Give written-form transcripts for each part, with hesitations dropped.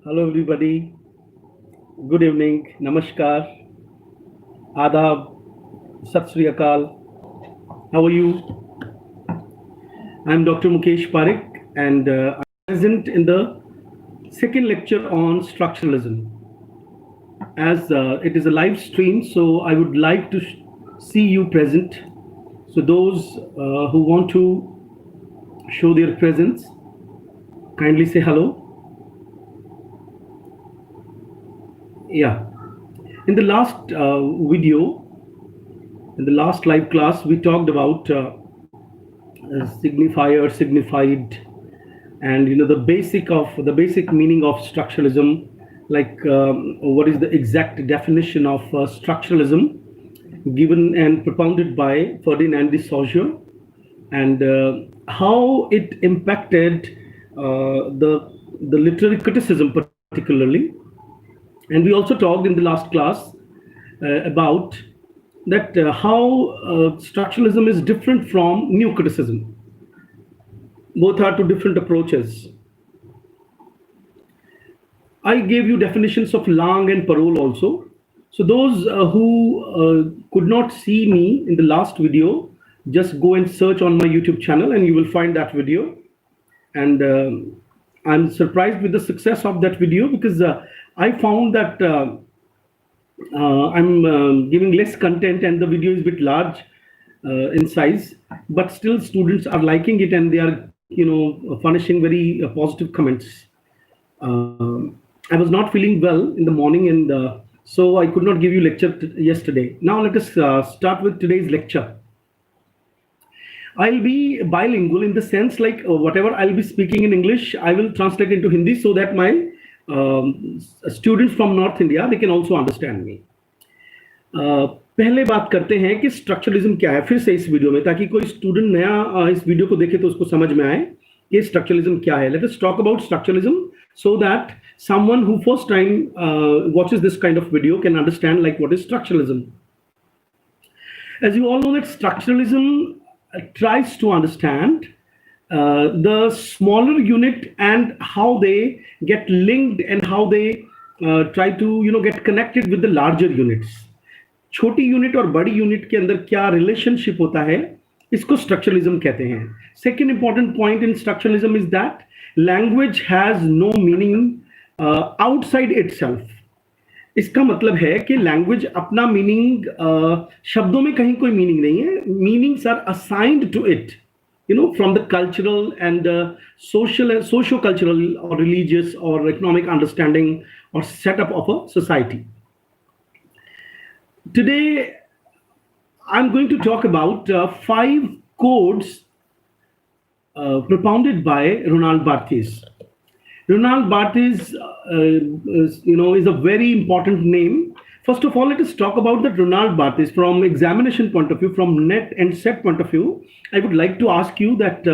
Hello, everybody. Good evening. Namaskar. Adab. Sat Sri Akal. How are you? I'm Dr. Mukesh Pareek, and I'm present in the second lecture on structuralism. As it is a live stream, so I would like to see you present. So, those who want to show their presence, kindly say hello. Yeah. In the last video, in the last live class, we talked about signifier, signified, and the basic meaning of structuralism, like what is the exact definition of structuralism, given and propounded by Ferdinand de Saussure, and how it impacted the literary criticism particularly. And we also talked in the last class about that how structuralism is different from new criticism. Both are two different approaches. I gave you definitions of Lang and Parole also. So those who could not see me in the last video, just go and search on my YouTube channel and you will find that video. And I'm surprised with the success of that video because I found that I'm giving less content and the video is a bit large in size, but still students are liking it and they are, furnishing very positive comments. I was not feeling well in the morning, and so I could not give you lecture yesterday. Now let us start with today's lecture. I'll be bilingual in the sense like whatever I'll be speaking in English, I will translate into Hindi so that my students from North India, they can also understand me. पहले बात करते हैं कि structuralism क्या है फिर से इस वीडियो में, ताकि कोई स्टूडेंट नया इस वीडियो को देखे तो उसको समझ में आए कि स्ट्रक्चरलिज्म क्या है. Let us talk about structuralism so that someone who first time watches this kind of video can understand like what is structuralism. As you all know that structuralism tries to understand the smaller unit and how they get linked and how they try to get connected with the larger units. छोटी unit और बड़ी unit के अंदर क्या relationship होता है, इसको structuralism कहते हैं. Second important point in structuralism is that language has no meaning outside itself. इसका मतलब है कि लैंग्वेज अपना मीनिंग शब्दों में कहीं कोई मीनिंग नहीं है. Meanings are assigned to it from the cultural and socio-cultural or religious or economic understanding or setup of a society. Today, I'm going to talk about 5 codes propounded by Roland Barthes. Roland Barthes is a very important name. First of all, let us talk about the Roland Barthes from examination point of view, from net and set point of view. I would like to ask you that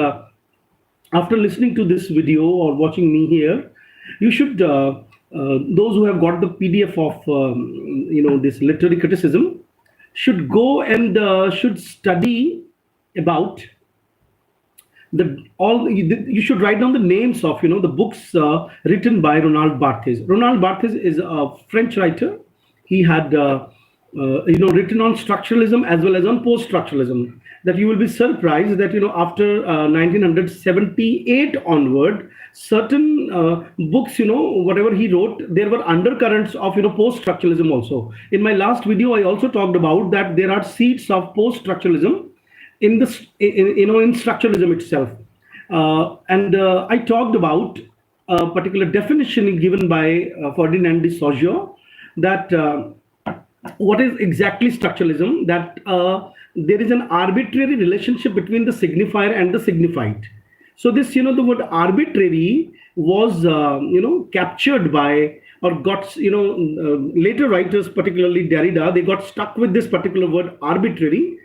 after listening to this video or watching me here, you should, those who have got the PDF of this literary criticism, should go and should study about you should write down the names of the books written by Roland Barthes. Roland Barthes is a French writer. He had written on structuralism as well as on post-structuralism. That you will be surprised that after 1978 onward, certain books, whatever he wrote, there were undercurrents of post-structuralism also. In my last video, I also talked about that there are seeds of post-structuralism in structuralism itself, and I talked about a particular definition given by Ferdinand de Saussure, that what is exactly structuralism, that there is an arbitrary relationship between the signifier and the signified. So this the word arbitrary was captured by or got later writers, particularly Derrida, they got stuck with this particular word arbitrary.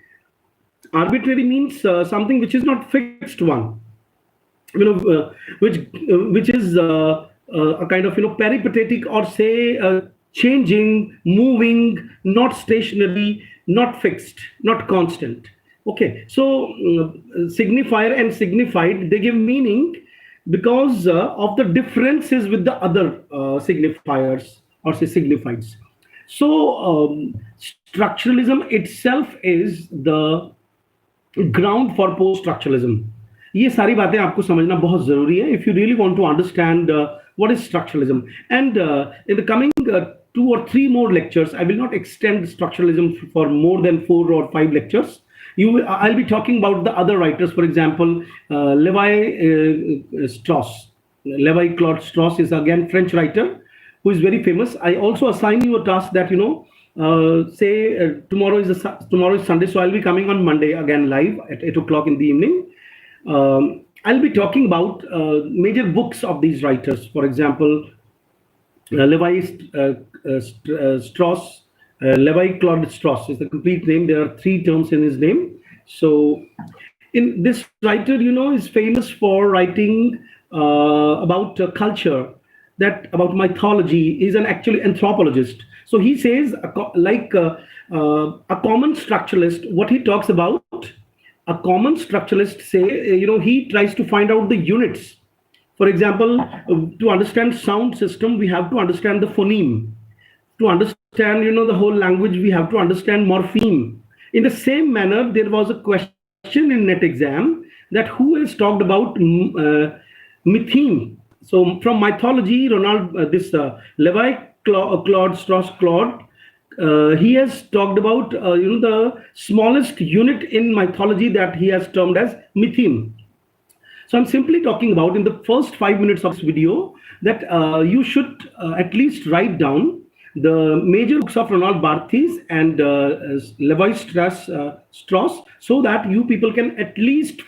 Arbitrary means something which is not fixed one, which is a kind of peripatetic, or say changing, moving, not stationary, not fixed, not constant. Okay, so signifier and signified, they give meaning because of the differences with the other signifiers or say signifieds. So structuralism itself is the ground for post structuralism. ये सारी बातें आपको समझना बहुत जरूरी है if you really want to understand what is structuralism. And in the coming 2 or 3 more lectures, I will not extend structuralism for more than 4 or 5 lectures. I'll be talking about the other writers. For example, Levi Strauss. Levi Claude Strauss is again French writer who is very famous. I also assign you a task that say tomorrow is Sunday, so I'll be coming on Monday again live at 8 o'clock in the evening. I'll be talking about major books of these writers. For example, Strauss, Levi Claude Strauss is the complete name. There are 3 terms in his name. So, in this writer, is famous for writing about culture, that about mythology. He's an actually anthropologist. So he says, like a common structuralist, what he talks about, a common structuralist say, he tries to find out the units. For example, to understand sound system, we have to understand the phoneme. To understand, the whole language, we have to understand morpheme. In the same manner, there was a question in net exam that who has talked about mytheme. So from mythology, Levi Claude Strauss Claude, he has talked about the smallest unit in mythology that he has termed as mytheme. So I'm simply talking about in the first 5 minutes of this video that you should at least write down the major books of Roland Barthes and Levi Strauss, so that you people can at least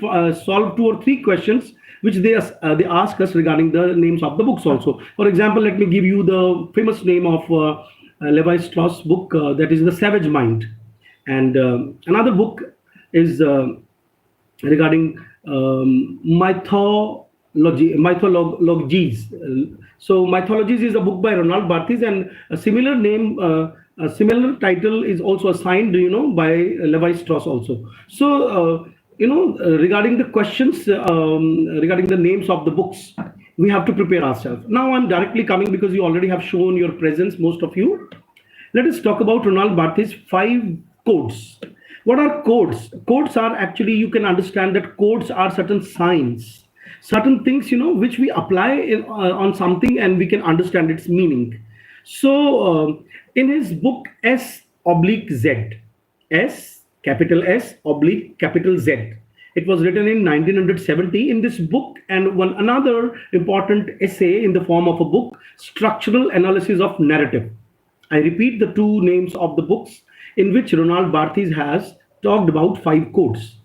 solve 2 or 3 questions which they ask us regarding the names of the books also. For example, let me give you the famous name of Levi Strauss book, that is The Savage Mind. And another book is regarding mythologies. So mythologies is a book by Roland Barthes, and a similar name, a similar title is also assigned, by Levi Strauss also. So regarding the questions regarding the names of the books, we have to prepare ourselves. Now I'm directly coming, because you already have shown your presence, most of you. Let us talk about Roland Barthes' 5 codes. What are codes? Codes are actually, you can understand that codes are certain signs, certain things, which we apply on something and we can understand its meaning. So in his book S/Z, capital S / capital Z, it was written in 1970. In this book, and another important essay in the form of a book, Structural Analysis of Narrative. I repeat the 2 names of the books in which Roland Barthes has talked about 5 codes.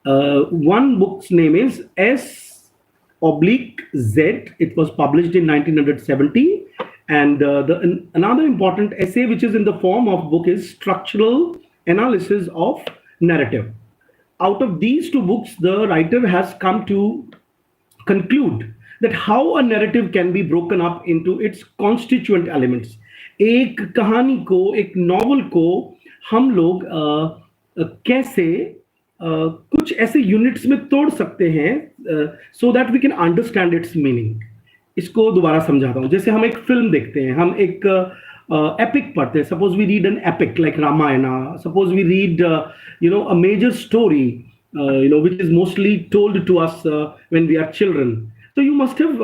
One book's name is S/Z. It was published in 1970. And another important essay which is in the form of book is Structural Analysis of Narrative. Out of these 2 books, the writer has come to conclude that how a narrative can be broken up into its constituent elements. एक कहानी को, एक novel को हम लोग कैसे कुछ ऐसे यूनिट्स में तोड़ सकते हैं so that we can understand its meaning. इसको दोबारा समझाता हूँ. जैसे हम एक फिल्म देखते हैं, हम एक epic पढ़ते हैं. Suppose we read an epic like Ramayana. Suppose we read a major story which is mostly told to us when we are children. So you must have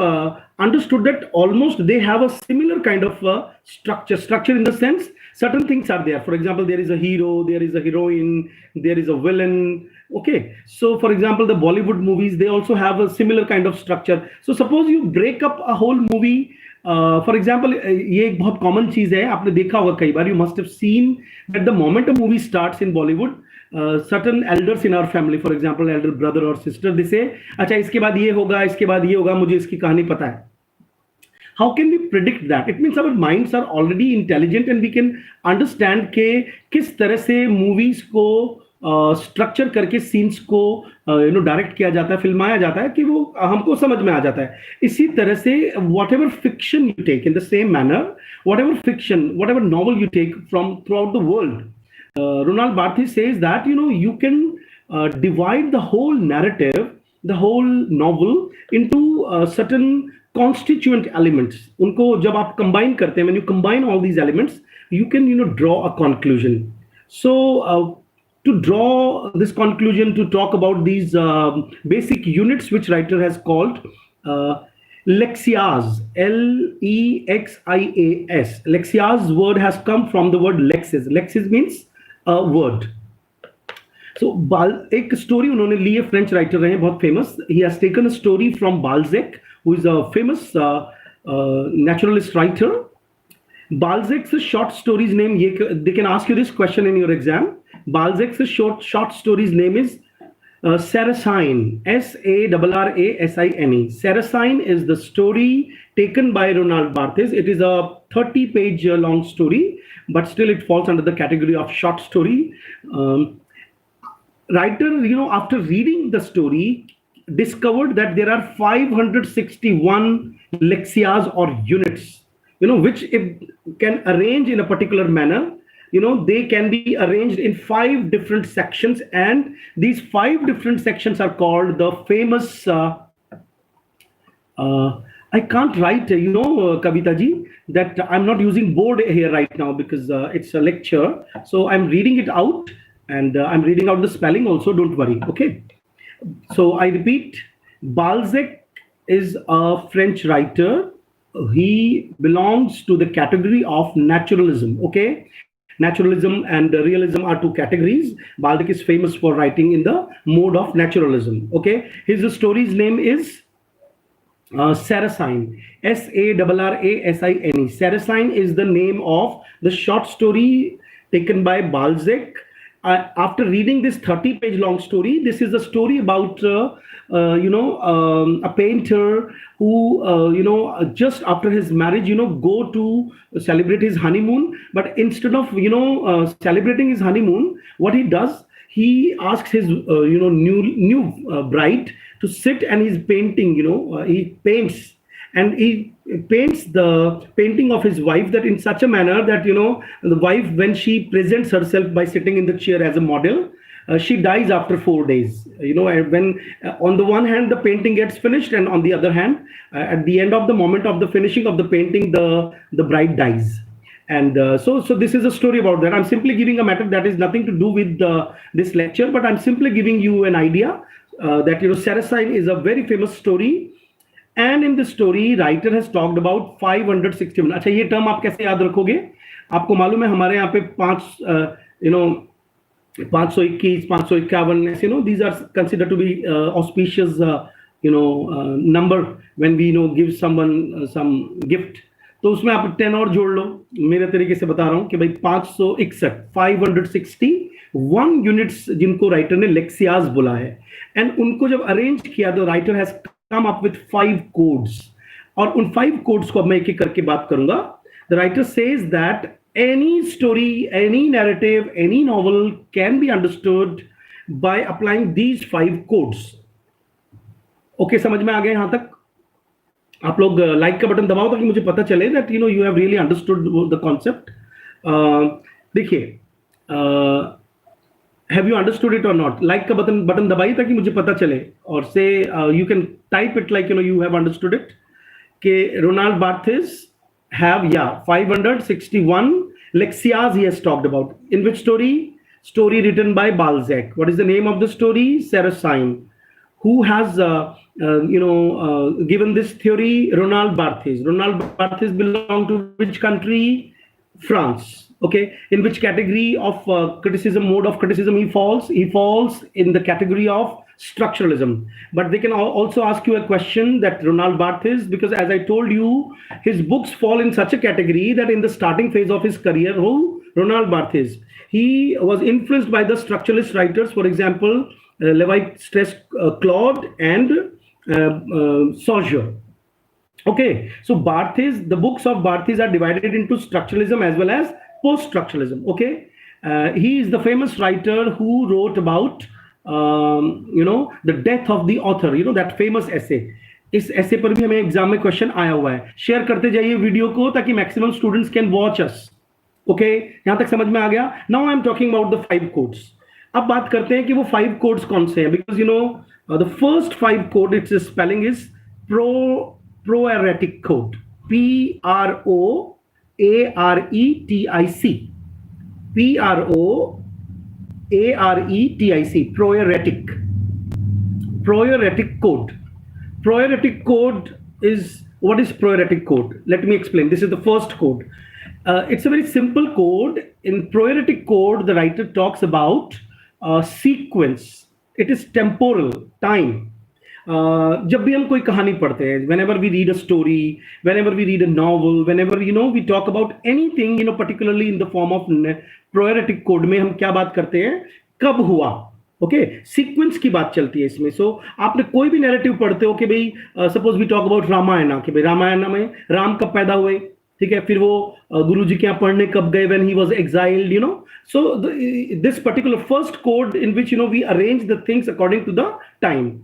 understood that almost they have a similar kind of structure in the sense certain things are there. For example, there is a hero, there is a heroine, there is a villain. Okay, so for example, the Bollywood movies, they also have a similar kind of structure. So suppose you break up a whole movie. For example, ये एक बहुत common चीज है, आपने देखा होगा कई बार. You must have seen that the moment a movie starts in Bollywood, certain elders in our family, for example, elder brother or sister, they say, अच्छा इसके बाद ये होगा, इसके बाद ये होगा, मुझे इसकी कहानी पता है. How can we predict that? It means our minds are already intelligent and we can understand के किस तरह से movies को स्ट्रक्चर करके सीन्स को डायरेक्ट किया जाता है, फिल्माया जाता है कि वो हमको समझ में आ जाता है. इसी तरह से whatever fiction you take in the same manner, whatever novel you take from throughout the world, Roland Barthes says that you can divide the whole narrative the whole novel into certain constituent elements. उनको जब आप combine करते हैं, when you combine all these elements, you can draw a conclusion. So to draw this conclusion, to talk about these basic units which writer has called lexias, Lexias. Lexias word has come from the word lexis. Lexis means a word. So एक story उन्होंने ली है, French writer रहे हैं बहुत famous. He has taken a story from Balzac, who is a famous naturalist writer. Balzac's short stories name, they can ask you this question in your exam. Balzac's short stories name is Sarrasine, Sarrasine. Sarrasine is the story taken by Roland Barthes. It is a 30-page long story, but still it falls under the category of short story. Writer, after reading the story, discovered that there are 561 lexias or units, which if can arrange in a particular manner. They can be arranged in 5 different sections, and these 5 different sections are called the famous I can't write, Kavita ji, that I'm not using board here right now because it's a lecture. So I'm reading it out, and I'm reading out the spelling also, don't worry, okay? So I repeat, Balzac is a French writer. He belongs to the category of naturalism, okay? Naturalism and realism are 2 categories. Balzac is famous for writing in the mode of naturalism, okay? His story's name is Sarrasine, Sarrasine. Sarrasine is the name of the short story taken by Balzac. After reading this 30-page long story, this is a story about a painter who just after his marriage go to celebrate his honeymoon, but instead of celebrating his honeymoon, what he does, he asks his new bride to sit, and he's painting, he paints, and he paints the painting of his wife that in such a manner that the wife, when she presents herself by sitting in the chair as a model, she dies after 4 days. When on the one hand the painting gets finished, and on the other hand, at the end of the moment of the finishing of the painting, the bride dies. And so this is a story about that. I'm simply giving a matter that is nothing to do with this lecture, but I'm simply giving you an idea that Sarrasine is a very famous story. And in this story, writer has talked about 561. अच्छा, ये term आप कैसे याद रखोगे? आपको मालूम है हमारे यहाँ पे 521, 551, these are considered to be auspicious, number when we give someone some gift. तो उसमें आप 10 और जोड़ लो. मेरे तरीके से बता रहा हूँ कि भाई 561 यूनिट्स जिनको राइटर ने लेक्सियाज बोला है, एंड उनको जब अरेंज किया तो writer has come up with 5 codes, और उन 5 codes को अब मैं एक-एक करके बात करूंगा. The writer says that any story, any narrative, any novel can be understood by applying these 5 codes. Okay, समझ में आ गए यहां तक? आप लोग लाइक का बटन दबाओ ताकि मुझे पता चले that you have really understood the concept. देखिए, have you understood it or not? Like का बटन दबाइए ताकि मुझे पता चले, और say you can type it like you have understood it. कि Roland Barthes have 561 lexias he has talked about. In which story? Story written by Balzac. What is the name of the story? Sarrasine. Who has given this theory? Roland Barthes. Roland Barthes belong to which country? France. Okay, in which category of criticism, mode of criticism he falls? He falls in the category of structuralism. But they can also ask you a question that Roland Barthes, because as I told you, his books fall in such a category that in the starting phase of his career, Roland Barthes, he was influenced by the structuralist writers, for example, Levi-Strauss, Claude, and Saussure. Okay, so Barthes, the books of Barthes are divided into structuralism as well as post-structuralism. Okay, he is the famous writer who wrote about the death of the author, that famous essay. इस essay पर भी हमें exam में question आया हुआ है. Share करते जाइए वीडियो को ताकि maximum students can watch us. Okay, यहां तक समझ में आ गया? Now I am talking about the 5 codes. अब बात करते हैं कि वो 5 कोड्स कौन से हैं, because The first five code, its spelling is proaretic code. Proaretic. Proaretic. Proaretic code. Proaretic code is, what is proaretic code? Let me explain. This is the first code. It's a very simple code. In proaretic code, the writer talks about sequence. It is temporal, time. जब भी हम कोई कहानी पढ़ते हैं, whenever we read a story, whenever we read a novel, whenever we talk about anything, particularly in the form of proaretic code में हम क्या बात करते हैं, कब हुआ, ओके, सीक्वेंस की बात चलती है इसमें. सो आपने कोई भी नैरेटिव पढ़ते हो कि भाई suppose we talk about Ramayana, कि भाई रामायण में राम कब पैदा हुए, ठीक है, फिर वो गुरु जी के यहाँ पढ़ने कब गए, when he was exiled, so this particular first code in which we arrange the things according to the time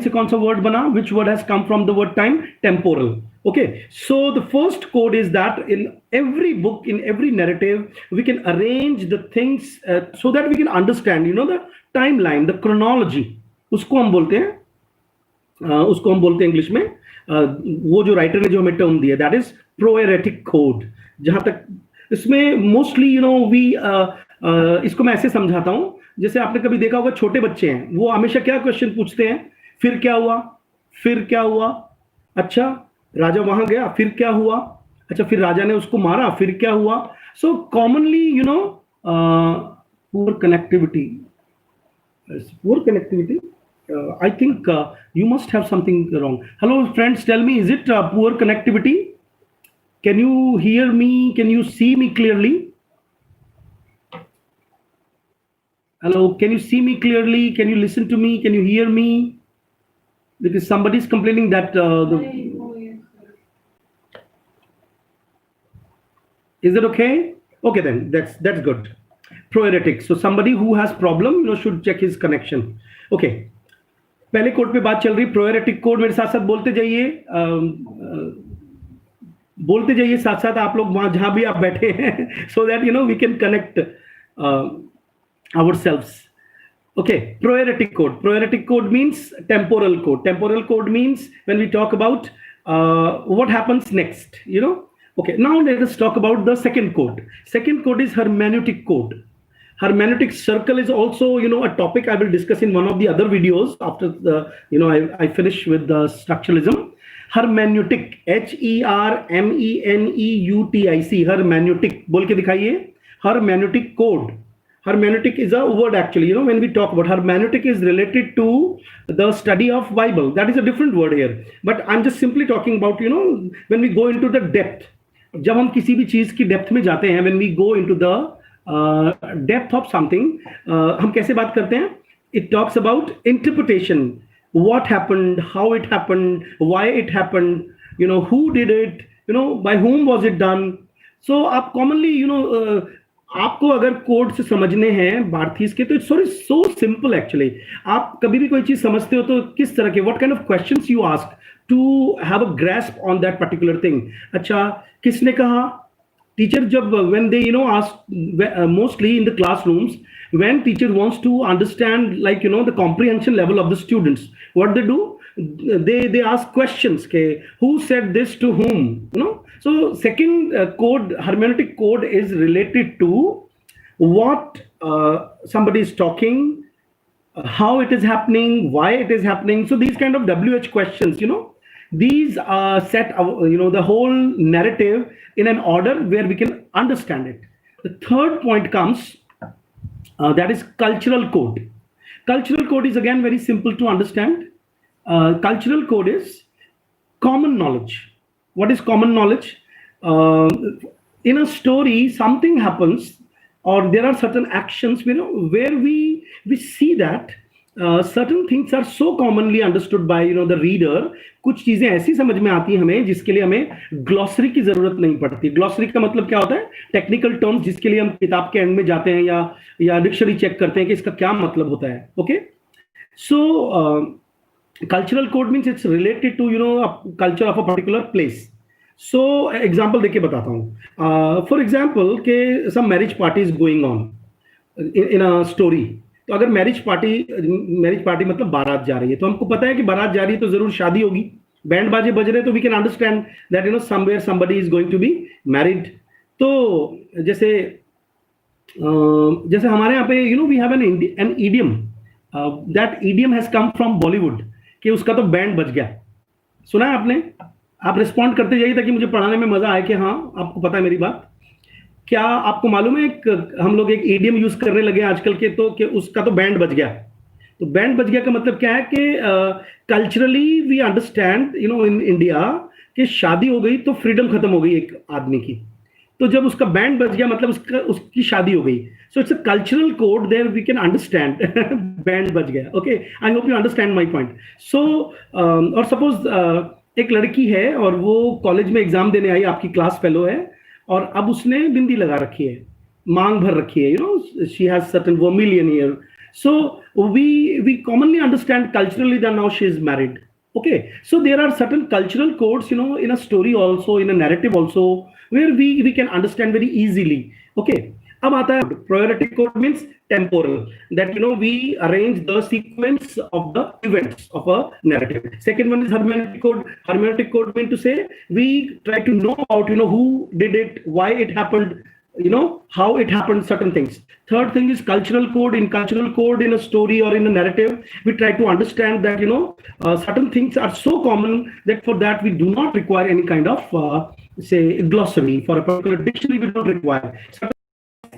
से कौन सा word बना, which word has come from the word time, temporal. Okay, so the first code is that in every book, in every narrative, we can arrange the things so that we can understand the timeline, the chronology. उसको हम बोलते हैं English में, वो जो writer ने जो हमें टर्म दिया, दैट इज प्रोएरेटिक कोड. जहां तक इसमें मोस्टली वी इसको मैं ऐसे समझाता हूं, जैसे आपने कभी देखा होगा छोटे बच्चे हैं, वो हमेशा क्या क्वेश्चन पूछते हैं, फिर क्या हुआ, फिर क्या हुआ, अच्छा राजा वहां गया, फिर क्या हुआ, अच्छा फिर राजा ने उसको मारा, फिर क्या हुआ. So commonly poor connectivity. I think you must have something wrong. Hello friends, tell me, is it poor connectivity? Can you hear me? Can you see me clearly? Hello, can you see me clearly? Can you listen to me? Can you hear me? Because somebody is complaining that is it okay? Okay, then that's good. Proeretic. So somebody who has problem should check his connection. Okay, पहले code पे बात चल रही, प्रोएरेटिक code. मेरे साथ साथ बोलते जाइए साथ साथ आप लोग वहां जहां भी आप बैठे हैं, so that we can connect ourselves. Okay, proeretic code. Proeretic code means temporal code. Temporal code means when we talk about what happens next. Okay, now let us talk about the second code. Second code is hermeneutic code. Hermeneutic circle is also a topic I will discuss in one of the other videos after I finish with the structuralism. Hermeneutic, HERMENEUTIC, hermeneutic. बोल के दिखाइए. Hermeneutic code. Hermeneutic is a word actually. When we talk about hermeneutic, is related to the study of Bible. That is a different word here. But I'm just simply talking about when we go into the depth. जब हम किसी भी चीज की depth में जाते हैं, when we go into the depth of something, हम कैसे बात करते हैं? It talks about interpretation. What happened, how it happened, why it happened, who did it, by whom was it done. So आप commonly आपको अगर कोड से समझने हैं बार्थीस के, तो इट्स सो सिंपल एक्चुअली. आप कभी भी कोई चीज समझते हो तो किस तरह के, what kind of questions you ask to have a grasp on that particular thing. अच्छा किसने कहा, teacher jab when they ask mostly in the classrooms, when teacher wants to understand like the comprehension level of the students, what they do, they ask questions, okay, who said this to whom, so second code, hermeneutic code, is related to what somebody is talking, how it is happening, why it is happening. So these kind of WH questions, these set the whole narrative in an order where we can understand it. The third point comes, that is cultural code. Cultural code is again very simple to understand. Cultural code is common knowledge. What is common knowledge? In a story, something happens, or there are certain actions where we see that certain things are so commonly understood by the reader. कुछ चीजें ऐसी समझ में आती हैं हमें जिसके लिए हमें ग्लॉसरी की जरूरत नहीं पड़ती. ग्लॉसरी का मतलब क्या होता है? टेक्निकल टर्म्स जिसके लिए हम किताब के एंड में जाते हैं या डिक्शनरी चेक करते हैं कि इसका क्या मतलब होता है. Okay, so cultural code means it's related to culture of a particular place. So example देके बताता हूँ. फॉर एग्जाम्पल के some marriage party is going on in a story. तो अगर मैरिज पार्टी मतलब बारात जा रही है, तो हमको पता है कि बारात जा रही है तो जरूर शादी होगी, बैंड बाजे बज रहे, तो we can understand that somewhere somebody is going to be married. तो जैसे जैसे हमारे यहाँ पे we have an idiom, that idiom has come from Bollywood, कि उसका तो बैंड बज गया। सुना है आपने? आप रिस्पॉन्ड करते जाइए ताकि मुझे पढ़ाने में मजा आए कि हाँ आपको पता है मेरी बात। क्या आपको मालूम है हम लोग एक ईडियम यूज करने लगे आजकल के, तो कि उसका तो बैंड बज गया। तो बैंड बज गया का मतलब क्या है कि culturally we understand in India कि शादी हो गई तो फ्रीडम खत्म हो गई एक आदमी की, तो जब उसका बैंड बज गया मतलब उसकी शादी हो गई। So it's a cultural code there we can understand band बज गया। Okay, I hope you understand my point. So और सपोज एक लड़की है और वो कॉलेज में एग्जाम देने आई, आपकी क्लास फेलो है, और अब उसने बिंदी लगा रखी है, मांग भर रखी है, she has certain vermilion year. So we commonly understand culturally that now she is married. Okay, so there are certain cultural codes, in a story also, in a narrative also, where we can understand very easily. Okay, अब आता है priority code, means temporal, that we arrange the sequence of the events of a narrative. Second one is hermeneutic code. Hermeneutic code means to say we try to know about who did it, why it happened, how it happened, certain things. Third thing is cultural code. In cultural code, in a story or in a narrative, we try to understand that certain things are so common that for that we do not require any kind of say glossary. For a particular dictionary we don't require.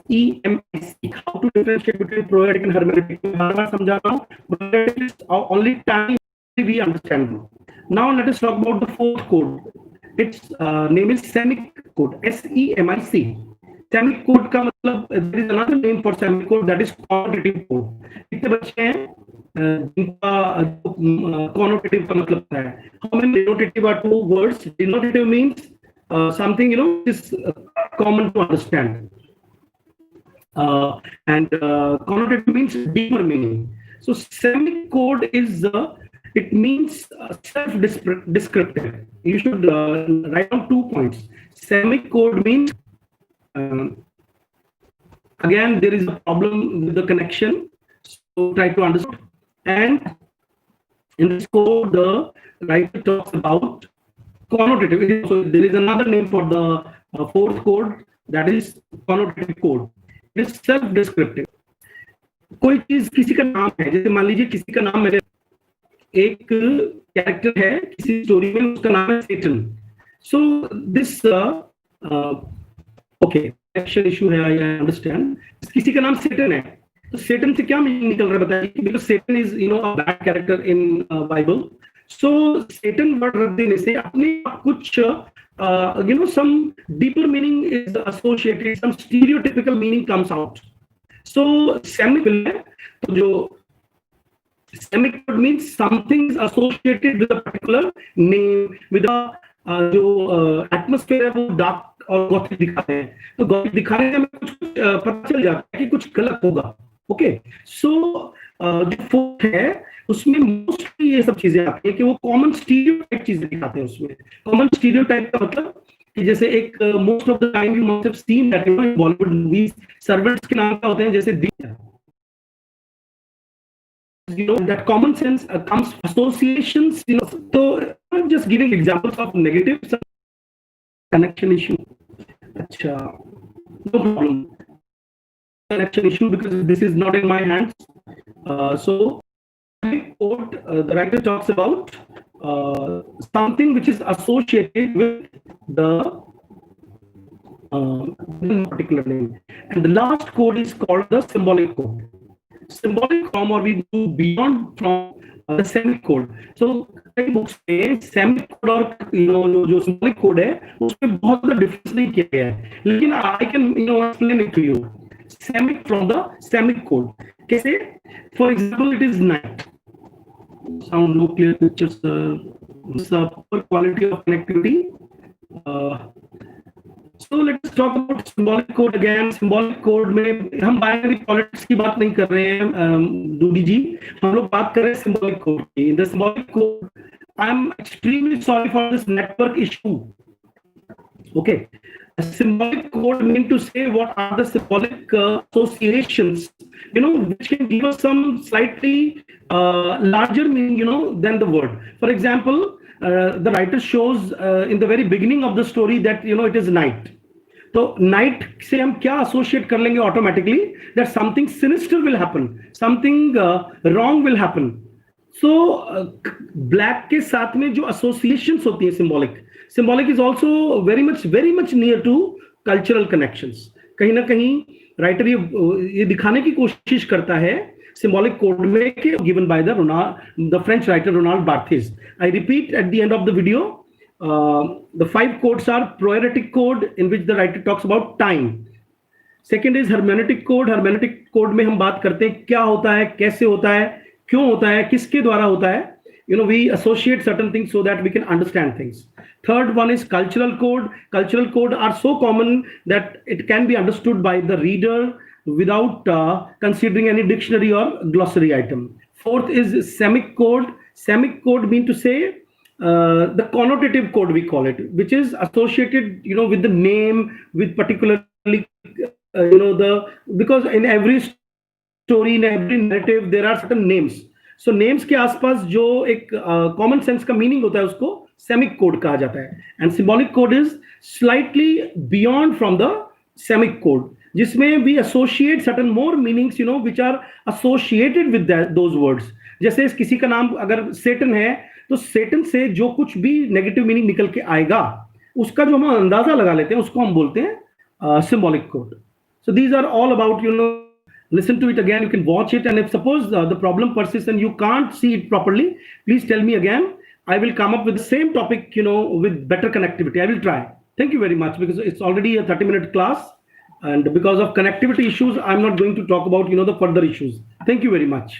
EMIC, how to differentiate between proetic and hermeneutic. समझा रहा हूँ, proetic is only time we understand. Now let us talk about the fourth code. Its name is semic code, SEMIC. Semic code का मतलब, there is another name for semic code, that is connotative code. कितने बच्चे हैं जिनका connotative का मतलब है? How many denotative are two words? Denotative means something is common to understand, and connotative means deeper meaning. So semic code is it means self-descriptive. You should write down 2 points. Semic code means again there is a problem with the connection, so try to understand. And in this code the writer talks about connotative. So there is another name for the fourth code, that is connotative code. It is self-descriptive. कोई चीज किसी का नाम है, जैसे मान लीजिए किसी का नाम, मेरे एक कैरेक्टर है किसी स्टोरी में, उसका नाम है सेटन. So this okay action issue है, आई अंडरस्टैंड. किसी का नाम सेटन है, तो सेटन से क्या मीनिंग निकल रहा है बताइए? Because Satan is a bad character in Bible. So Satan word रख देने से अपने कुछ some deeper meaning is associated, some stereotypical meaning comes out. So semic है, तो जो semic means something is associated with a particular name, with a जो atmosphere है वो dark और gothic दिखाते हैं. तो gothic दिखाने में कुछ पता चल जाता है कि कुछ गलत होगा. ओके, सो जो फोर्थ है उसमें मोस्टली ये सब चीजें आती है कि वो कॉमन स्टीरियोटाइप चीजें दिखाते हैं. उसमें कॉमन स्टीरियोटाइप का मतलब कि जैसे एक most of the time you must have seen that in Bollywood movies servants के नाम क्या होते हैं, जैसे that common sense comes associations, so I'm just giving examples of negative connection issue. Acha, no problem, connection issue, because this is not in my hands. So quote, the writer talks about something which is associated with the particular name. And the last code is called the symbolic code. Symbolic form, or we go beyond from the semic code. So कई books में semic code और जो symbolic code है उसमें बहुत ज़्यादा difference नहीं किया गया है, लेकिन I can explain it to you. Semic from the semic code. कैसे? For example, it is night. Sound, no clear pictures, poor quality of connectivity. So let's talk about symbolic code again. Symbolic code में हम binary politics की बात नहीं कर रहे हैं दूधी जी, हम लोग बात कर रहे हैं symbolic code की. In the symbolic code, I'm extremely sorry for this network issue. Okay, a symbolic code means to say what are the symbolic associations which can give us some slightly larger meaning, than the word. For example, the writer shows in the very beginning of the story that, it is night. तो night से हम क्या associate कर लेंगे automatically, that something sinister will happen, something wrong will happen. So black के साथ में जो एसोसिएशंस होती है symbolic is also very much near to cultural connections. कहीं ना कहीं राइटर ये दिखाने की कोशिश करता है symbolic code में given by the French writer Roland Barthes. I repeat at the end of the video. The 5 codes are: proetic code, in which the writer talks about time. Second is hermeneutic code. Hermeneutic code में हम बात करते हैं क्या होता है, कैसे होता है, क्यों होता है, किसके द्वारा होता है. We associate certain things so that we can understand things. Third one is cultural code. Cultural code are so common that it can be understood by the reader without considering any dictionary or glossary item. Fourth is semic code. Semic code mean to say the connotative code, we call it, which is associated, with the name, with particularly, because in every story, in every narrative, there are certain names. So names के आसपास जो एक common sense का meaning होता है, उसको semic code कहा जाता है. And symbolic code is slightly beyond from the semic code, जिसमें we associate certain more meanings, which are associated with those words. जैसे किसी का नाम अगर सेटन है, तो सेटन से जो कुछ भी नेगेटिव मीनिंग निकल के आएगा, उसका जो हम अंदाजा लगा लेते हैं, उसको हम बोलते हैं symbolic code. So these are all about, listen to it again, you can watch it, and if suppose the problem persists and you can't see it properly, please tell me again. I will come up with the same topic, with better connectivity. I will try. Thank you very much, because it's already a 30-minute class, and because of connectivity issues, I'm not going to talk about, the further issues. Thank you very much.